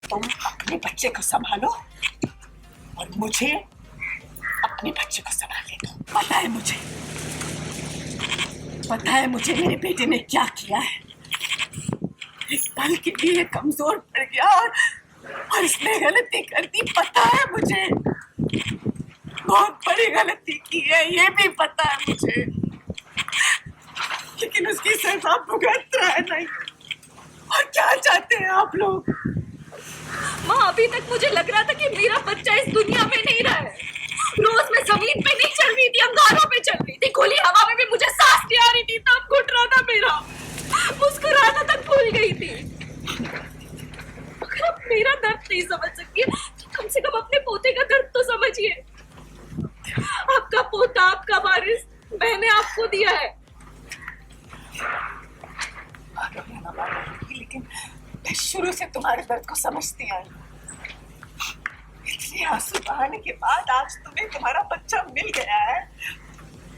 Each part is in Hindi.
तुम अपने बच्चे को संभालो और मुझे अपने बच्चे को संभालने दो। पता है मुझे मेरे बेटे ने क्या किया है। इस पल के लिए कमजोर पड़ गया और इसने गलती कर दी। पता है मुझे, बहुत बड़ी गलती की है, ये भी पता है मुझे, लेकिन उसकी सजा भुगत रहा है नहीं। और क्या चाहते हैं आप लोग? माँ, अभी तक मुझे लग रहा था कि मेरा बच्चा इस दुनिया में नहीं रहा है। रोज मैं जमीन पे नहीं चल रही थी, अंगारों पे चल रही थी, खुली हवा में भी मुझे सांस नहीं आ रही थी, तब घुट रहा था मेरा, मुस्कुराना तक भूल गई थी। अगर आप मेरा दर्द नहीं समझ सकती है तो कम से कम अपने पोते का दर्द तो समझिए। आपका पोता, आपका वारिस मैंने आपको दिया है। लेकिन मैं शुरू से तुम्हारे दर्द को समझती आई। इतने आंसू बहाने के बाद आज तुम्हें तुम्हारा बच्चा मिल गया है,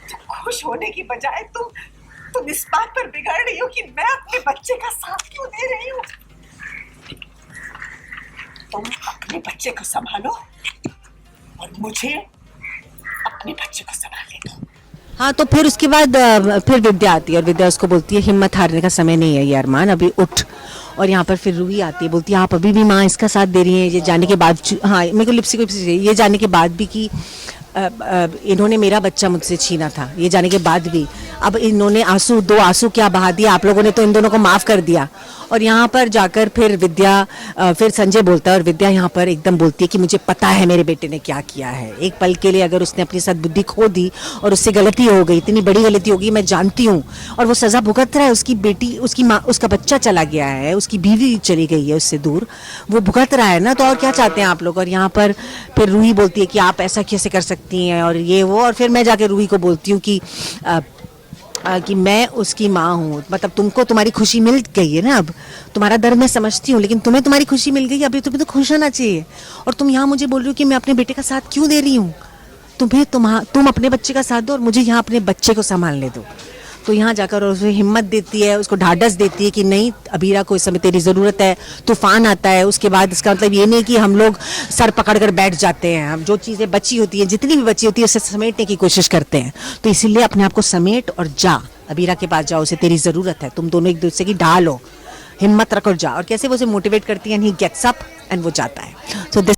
तो खुश होने की बजाय तुम इस बात पर बिगड़ रही हो कि मैं अपने बच्चे का साथ क्यों दे रही हूँ। तुम अपने बच्चे को संभालो और मुझे अपने बच्चे को संभालने दो। हाँ, तो फिर उसके बाद फिर विद्या आती है और विद्या उसको बोलती है हिम्मत हारने का समय नहीं है ये अरमान, अभी उठ। और यहाँ पर फिर रूही आती है, बोलती है आप अभी भी माँ इसका साथ दे रही हैं, ये जानने के बाद, हाँ मेरे को लिपस्टिक चाहिए, ये जानने के बाद भी कि इन्होंने मेरा बच्चा मुझसे छीना था, ये जाने के बाद भी अब इन्होंने दो आंसू क्या बहा दिया, आप लोगों ने तो इन दोनों को माफ़ कर दिया। और यहाँ पर जाकर फिर विद्या, फिर संजय बोलता है और विद्या यहाँ पर एकदम बोलती है कि मुझे पता है मेरे बेटे ने क्या किया है। एक पल के लिए अगर उसने अपनी सद्बुद्धि खो दी और उससे गलती हो गई, इतनी बड़ी गलती होगी मैं जानती हूँ, और वो सज़ा भुगत रहा है, उसकी बेटी, उसकी माँ, उसका बच्चा चला गया है, उसकी बीवी चली गई है उससे दूर, वो भुगत रहा है ना, तो और क्या चाहते हैं आप लोग। और यहाँ पर फिर रूही बोलती है कि आप ऐसा कैसे कर सकती हैं और ये वो, और फिर मैं जाके रूही को बोलती हूँ कि मैं उसकी माँ हूँ, मतलब तुमको तुम्हारी खुशी मिल गई है ना, अब तुम्हारा दर्द मैं समझती हूँ, लेकिन तुम्हें तुम्हारी खुशी मिल गई, अभी तुम्हें तो खुश होना चाहिए। और तुम यहाँ मुझे बोल रही हो कि मैं अपने बेटे का साथ क्यों दे रही हूँ। तुम अपने बच्चे का साथ दो और मुझे यहाँ अपने बच्चे को संभालने दो। तो यहाँ जाकर और उसे हिम्मत देती है, उसको ढाढ़स देती है कि नहीं अबीरा को इस समय तेरी ज़रूरत है। तूफान आता है, उसके बाद इसका मतलब ये नहीं कि हम लोग सर पकड़ कर बैठ जाते हैं, हम जो चीज़ें बची होती हैं, जितनी भी बची होती है, उसे समेटने की कोशिश करते हैं। तो इसीलिए अपने आप को समेट और जा, अबीरा के पास जाओ, उसे तेरी ज़रूरत है, तुम दोनों एक दूसरे की ढाल हो, हिम्मत रख और जा। और कैसे वो उसे मोटिवेट करती है, and he gets up and वो जाता है। So this